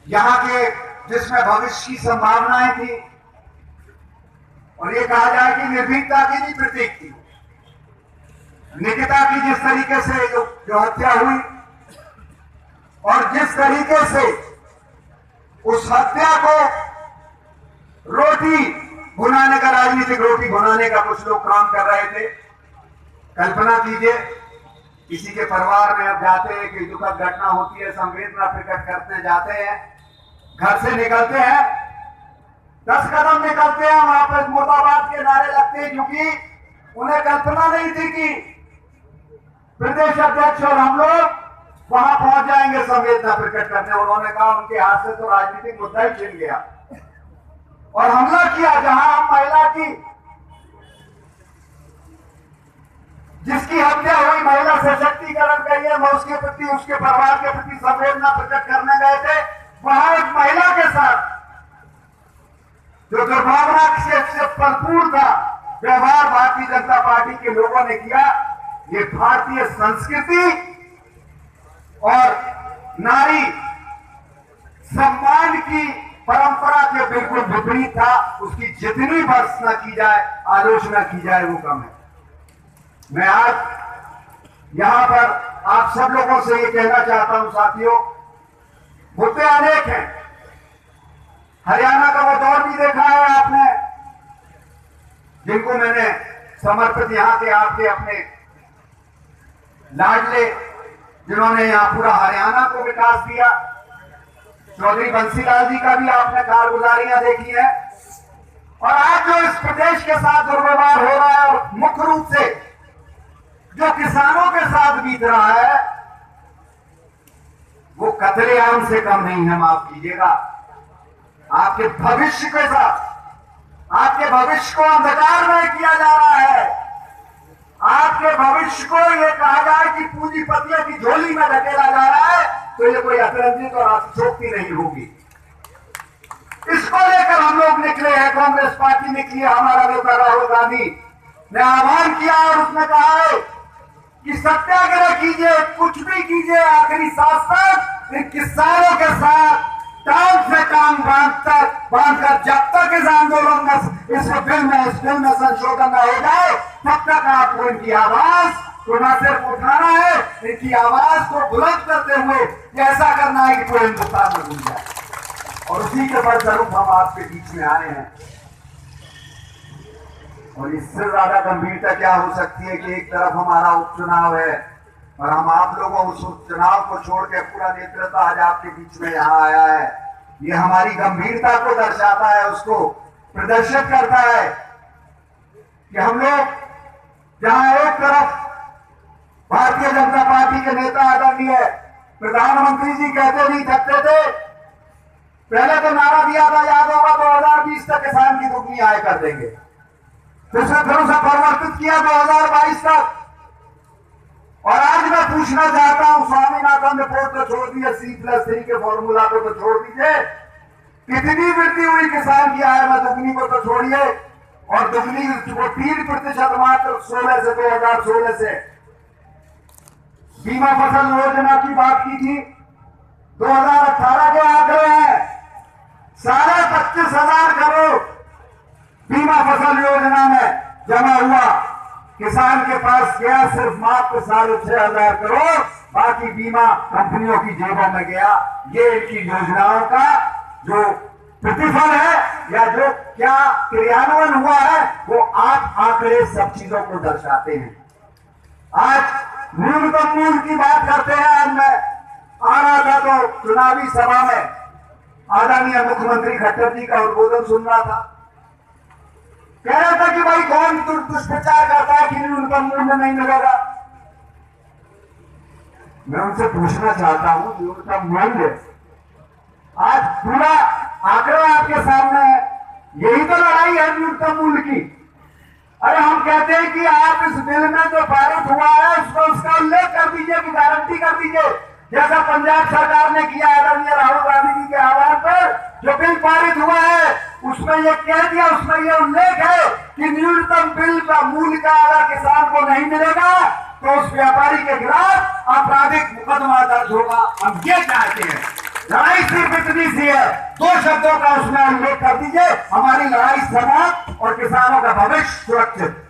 यहाँ के जिसमें भविष्य की संभावनाएं थी और ये कहा जाए कि निर्भीकता की भी प्रतीक थी। निकिता की जिस तरीके से जो हत्या हुई और जिस तरीके से उस हत्या को रोटी भुनाने का, राजनीतिक रोटी भुनाने का कुछ लोग काम कर रहे थे। कल्पना कीजिए, किसी के परिवार में अब जाते हैं कि दुखद घटना होती है, संवेदना प्रकट करते जाते हैं, घर से निकलते हैं, 10 कदम निकलते हैं, वहां पर मुर्दाबाद के नारे लगते हैं, क्योंकि उन्हें कल्पना नहीं थी कि प्रदेश अध्यक्ष और हम लोग वहां पहुंच जाएंगे संवेदना प्रकट करने। उन्होंने कहा उनके हाथ से तो राजनीतिक मुद्दा ही छिन गया और हमला किया। जहां हम महिला की, जिसकी हत्या हुई, महिला सशक्तिकरण का ये, मैं उसके प्रति, उसके परिवार के प्रति संवेदना प्रकट करने गए थे। वहां एक महिला के साथ जो दुर्भावना से भरपूर था व्यवहार भारतीय जनता पार्टी के लोगों ने किया। ये भारतीय संस्कृति और नारी सम्मान की परंपरा के बिल्कुल विपरीत था। उसकी जितनी भर्त्सना की जाए, आलोचना की जाए, वो कम है। मैं आज यहां पर आप सब लोगों से ये कहना चाहता हूं साथियों, मुद्दे अनेक हैं। हरियाणा का वो दौर भी देखा है आपने, जिनको मैंने समर्पित यहां के आपके अपने लाडले, जिन्होंने यहां पूरा हरियाणा को विकास दिया। चौधरी बंसीलाल जी का भी आपने कारगुजारियां देखी है। और आज जो इस प्रदेश के साथ दुर्व्यवहार हो रहा है और मुख्य रूप से जो किसानों के साथ बीत रहा है, वो कतलेआम से कम नहीं है। माफ कीजिएगा, आपके भविष्य के साथ, आपके भविष्य को अंधकार में किया जा रहा है। आपके भविष्य को ये कहा जाए कि पूंजीपतियों की झोली में धकेला जा रहा है, तो ये कोई अतिरंजित और अतिशोक्ति नहीं होगी। इसको लेकर हम लोग निकले हैं, कांग्रेस पार्टी निकली है, हमारा नेता राहुल गांधी ने आह्वान किया और उसने कहा है कि सत्याग्रह कीजिए, कुछ भी कीजिए, आखिरी सांस तक इन किसानों के साथ टांग से टांग बांधकर जब तक इस आंदोलन में, इस बिल में संशोधन न हो जाए, तब तक आपको इनकी आवाज को न सिर्फ उठाना है, इनकी आवाज को बुलंद करते हुए ऐसा करना है कि पूरे हिंदुस्तान में गूंज जाए। और उसी के फलस्वरूप हम आपके बीच में आए हैं। और इससे ज्यादा गंभीरता क्या हो सकती है कि एक तरफ हमारा उपचुनाव है और हम आप लोगों उस उपचुनाव को छोड़ के पूरा नेतृत्व आज आपके बीच में यहाँ आया है। ये हमारी गंभीरता को दर्शाता है, उसको प्रदर्शित करता है कि हम लोग जहां एक तरफ भारतीय जनता पार्टी के नेता आदरणीय प्रधानमंत्री जी कहते नहीं थकते थे, पहले तो नारा दिया था, याद होगा, 2020 तक किसान की दुगनी आय कर देंगे, फिर उसे परिवर्तित किया 2022 तक। और आज मैं पूछना चाहता हूं, स्वामीनाथन रिपोर्ट तो छोड़ दिए, C+3 के फॉर्मूला को तो छोड़ दीजिए, कितनी वृद्धि हुई किसान की आय में? दुगनी को तो छोड़िए, और दुगनी को 3% मात्र 16 से 2016 से। बीमा फसल योजना की बात की थी, 2018 के आंकड़े हैं, 25,500 करोड़ बीमा फसल योजना में जमा हुआ। किसान के पास गया सिर्फ मात्र 6,500 करोड़, बाकी बीमा कंपनियों की जेबों में गया। ये इनकी योजनाओं का जो प्रतिफल है या जो क्या क्रियान्वयन हुआ है, वो आप आंकड़े सब चीजों को दर्शाते हैं। आज न्यूनतम मूल्य की बात करते हैं। आज मैं आ रहा था तो चुनावी सभा में आदरणीय मुख्यमंत्री खट्टर जी का उद्बोधन सुन रहा था। कह रहा था कि भाई कौन दुष्प्रचार करता है कि न्यूनतम मूल्य नहीं मिलेगा। मैं उनसे पूछना चाहता हूं, न्यूनतम मूल्य आज पूरा आंकड़ा आपके सामने है, यही तो लड़ाई है न्यूनतम मूल्य की। अरे हम कहते हैं कि आप इस बिल में जो पारित हुआ है उसको, उसका उल्लेख कर दीजिए, की गारंटी कर दीजिए, जैसा पंजाब सरकार ने किया आदरणीय राहुल गांधी जी के आह्वान पर। जो बिल पारित हुआ है उसमें यह कह दिया, उसमें यह उल्लेख है कि न्यूनतम बिल का मूल्य का अगर किसान को नहीं मिलेगा तो उस व्यापारी के खिलाफ आपराधिक मुकदमा दर्ज होगा। हम ये चाहते हैं, लड़ाई सिर्फ इतनी सी है, 2 शब्दों का उसमें उल्लेख कर दीजिए, हमारी लड़ाई समाप्त और किसानों का भविष्य सुरक्षित।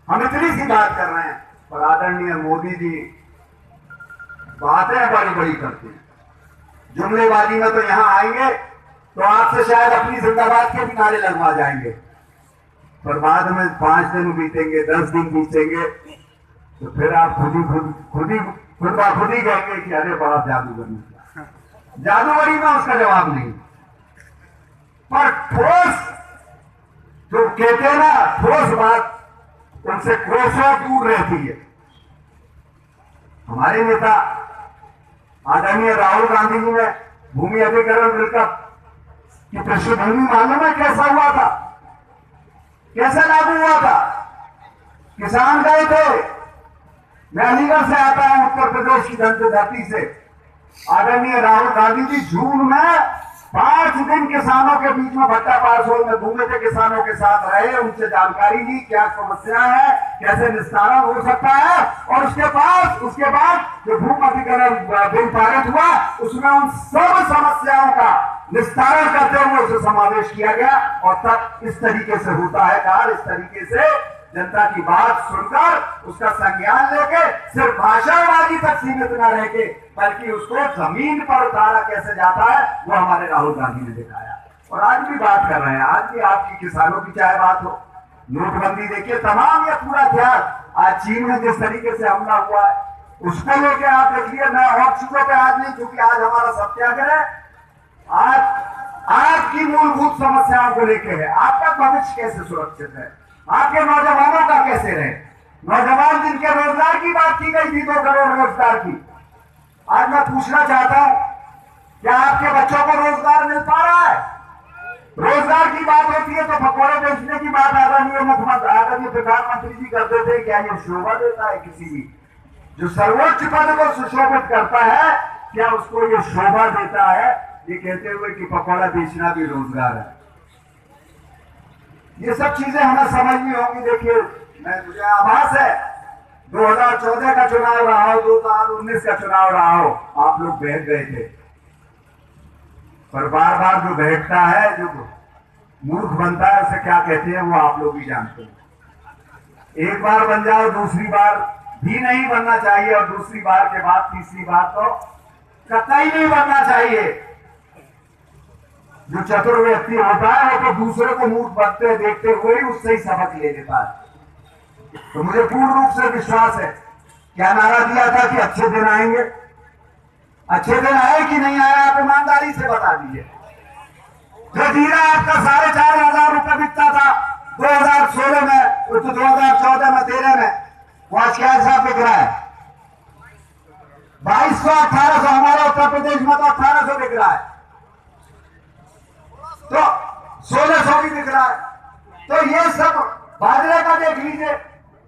हम इतनी सी बात कर रहे हैं, पर आदरणीय मोदी जी बातें बड़ी बड़ी करते हैं। जुमलेबाजी में तो यहां आएंगे तो आपसे शायद अपनी जिंदाबाद के भी नारे लगवा जाएंगे, पर बाद में 5 दिन बीतेंगे, 10 दिन बीतेंगे तो फिर आप खुद ही कहेंगे कि अरे बाप जादूगरी किया। जादूगरी में उसका जवाब नहीं, पर ठोस जो कहते हैं ना, ठोस बात उनसे कोसों दूर रहती है। हमारे नेता आदरणीय राहुल गांधी जी ने भूमि अधिग्रहण बिल का कि पृष्ठभूमि मालूम है कैसा हुआ था, कैसे लागू हुआ था? किसान गए थे। मैं अलीगढ़ से आता हूं, उत्तर प्रदेश की धरती से। आदरणीय राहुल गांधी जी जून में 5 दिन किसानों के बीच में भट्टा पारसोल में घूमे थे, किसानों के साथ रहे, उनसे जानकारी ली क्या समस्या है, कैसे निस्तारण हो सकता है। और उसके बाद जो भूमि अधिग्रहण बिल पारित हुआ, उसमें उन सब समस्याओं का निस्तारण करते हुए उसे समावेश किया गया। और तब इस तरीके से होता है कार्य, इस तरीके से जनता की बात सुनकर उसका संज्ञान लेके सिर्फ भाषणबाजी तक सीमित न रह के, बल्कि उसको जमीन पर उतारा कैसे जाता है, वो हमारे राहुल गांधी ने दिखाया। और आज भी बात कर रहे हैं, आज भी आपकी किसानों की चाहे बात हो, नोटबंदी देखिए, तमाम ये पूरा इतिहास आज चीन में जिस तरीके से हमला हुआ है उसको लेके आप देखिए। मैं और चीजों पे आज नहीं, क्योंकि आज हमारा सत्याग्रह आज आपकी मूलभूत समस्याओं को लेके है। आपका भविष्य कैसे सुरक्षित है, आपके नौजवानों का कैसे रहे। नौजवान जिनके रोजगार की बात की गई थी, 2 करोड़ रोजगार की, आज मैं पूछना चाहता हूं क्या आपके बच्चों को रोजगार मिल पा रहा है? रोजगार की बात होती है तो पकौड़े बेचने की बात आदरणीय मुख्यमंत्री, आदरणीय प्रधानमंत्री जी करते थे। क्या ये शोभा देता है? किसी भी जो सर्वोच्च पद को सुशोभित करता है, क्या उसको ये शोभा देता है ये कहते हुए कि पकौड़ा बेचना भी रोजगार है? ये सब चीजें हमें समझनी होंगी। देखिए, मुझे आभास है 2014 का चुनाव रहा हो, 2019 का चुनाव रहा हो, आप लोग बहक गए थे। पर बार बार जो बैठता है, जो मूर्ख बनता है, उसे क्या कहते हैं वो आप लोग ही जानते हैं। एक बार बन जाओ, दूसरी बार भी नहीं बनना चाहिए, और दूसरी बार के बाद तीसरी बार तो कतई नहीं बनना चाहिए। जो चतुर व्यक्ति होता है वो तो दूसरे को मूर्ख बनते देखते हुए ही उससे ही सबक ले लेता है। तो मुझे पूर्ण रूप से विश्वास है। क्या नारा दिया था कि अच्छे दिन आएंगे? अच्छे दिन आए कि नहीं आए, आप ईमानदारी से बता दीजिए। जो जीरा आपका 4,500 रुपए बिकता था 2016 में, तो 2014 में, 13 में, वो आज क्या हिसाब बिक रहा है? 2200, 1800। हमारे उत्तर प्रदेश में तो 1800 बिक रहा है, तो 1600 भी बिक रहा है। तो ये सब बाजरे का देख लीजिए,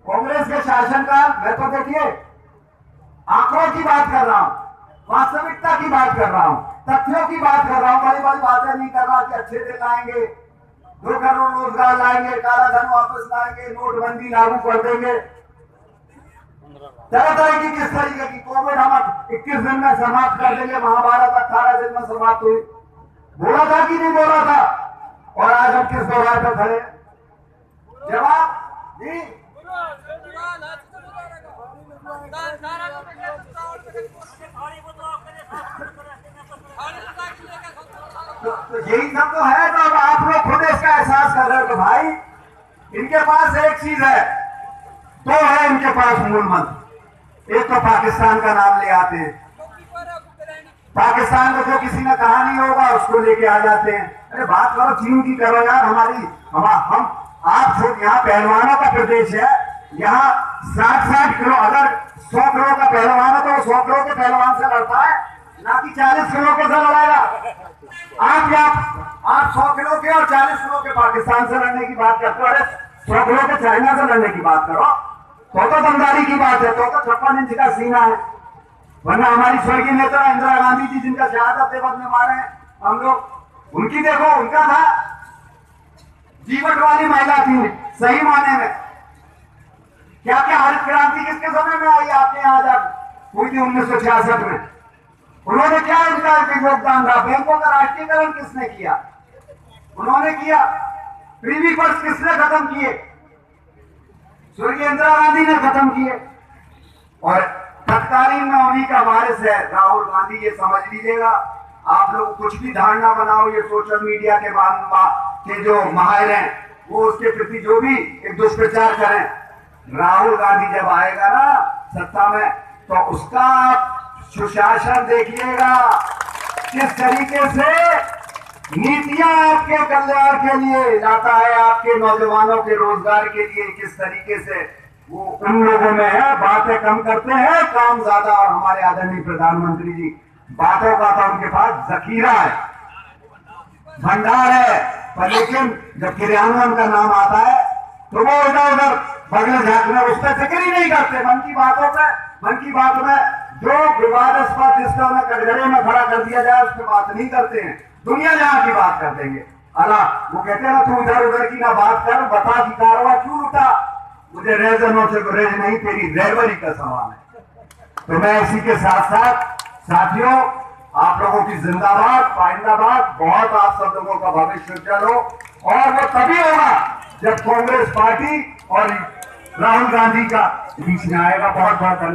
कांग्रेस के शासन का। मैं तो देखिए आंकड़ों की बात कर रहा हूं, वास्तविकता की बात कर रहा हूं, तथ्यों की बात कर रहा हूं। बड़ी बड़ी बातें नहीं कर रहा कि अच्छे दिन आएंगे, 2 करोड़ रोजगार लाएंगे, काला धन वापस लाएंगे, नोटबंदी लागू कर देंगे, तरह तरह की किस तरीके की। कोविड हम 21 दिन में समाप्त कर देंगे, महाभारत 18 दिन में समाप्त हुई। बोला था कि नहीं बोला था? और आज हम किस दौरान पर खड़े? जवाब जी, तो यही सब तो है। तो अब आप लोग खुद इसका एहसास कर रहे हो कि भाई इनके पास एक चीज है, 2 है इनके पास मूल मंत्र। एक तो पाकिस्तान का नाम ले आते हैं, पाकिस्तान को जो किसी ने कहा नहीं होगा उसको लेके आ जाते हैं। अरे बात करो चीन की, करो यार। हम आप यहाँ पहलवानों का प्रदेश है, यहाँ 60 किलो, अगर 100 किलो का पहलवान है तो वो 100 किलो के पहलवान से लड़ता है, ना कि 40 किलो के से लड़ेगा। आप 100 किलो के और 40 किलो के पाकिस्तान से लड़ने की बात करते हो। अरे 100 किलो के चाइना से लड़ने की बात करो, तो दमदारी की बात है, तो 56 इंच का सीना है। वरना हमारी स्वर्गीय नेता इंदिरा गांधी जी, जिनका शहादत दिवस में मारे हम लोग, उनकी देखो, उनका था जीवट वाली महिला थी सही माने में। क्या क्या हरित क्रांति किसके समय में आई आपके यहाँ जब हुई थी 1966 में? उन्होंने क्या उनका योगदान रहा? बैंकों का राष्ट्रीयकरण किसने किया? उन्होंने किया। प्रीवी पर्स किसने खत्म किए? स्वर्गीय इंदिरा गांधी ने खत्म किए। और तत्कालीन में उन्हीं का वारिस है राहुल गांधी। ये समझ लीजिएगा। आप लोग कुछ भी धारणा बनाओ, ये सोशल मीडिया के के जो माहिर हैं वो उसके प्रति जो भी एक दुष्प्रचार करें, राहुल गांधी जब आएगा ना सत्ता में तो उसका सुशासन देखिएगा, किस तरीके से नीतियां आपके कल्याण के लिए लाता है, आपके नौजवानों के रोजगार के लिए, किस तरीके से वो उन लोगों में है। बातें कम करते हैं, काम ज्यादा। और हमारे आदरणीय प्रधानमंत्री जी बातों का तो उनके पास जखीरा है, भंडार है, पर लेकिन जब क्रियान्वयन का नाम आता है तो वो इधर उधर बगले झांकने उस पर जिक्र ही नहीं करते। मन की बातों पे, मन की बात में जो विवादास्पद जिसका उन्हें कटघरे में खड़ा कर दिया जाए उस पर बात नहीं करते हैं। दुनिया जहां की बात कर देंगे। अल्लाह वो कहते हैं ना, तू इधर उधर की ना बात कर, बता कि कारवा क्यों लुटा। मुझे रेजनों से रेज नहीं, तेरी ड्राइवरी का सवाल है। तो मैं इसी के साथ साथ साथियों, आप लोगों की जिंदाबाद, पाइंदाबाद। बहुत आप सब लोगों का भविष्य उज्जवल हो, और वो तभी होगा जब कांग्रेस पार्टी और राहुल गांधी का बीच में आएगा। बहुत बहुत धन्यवाद।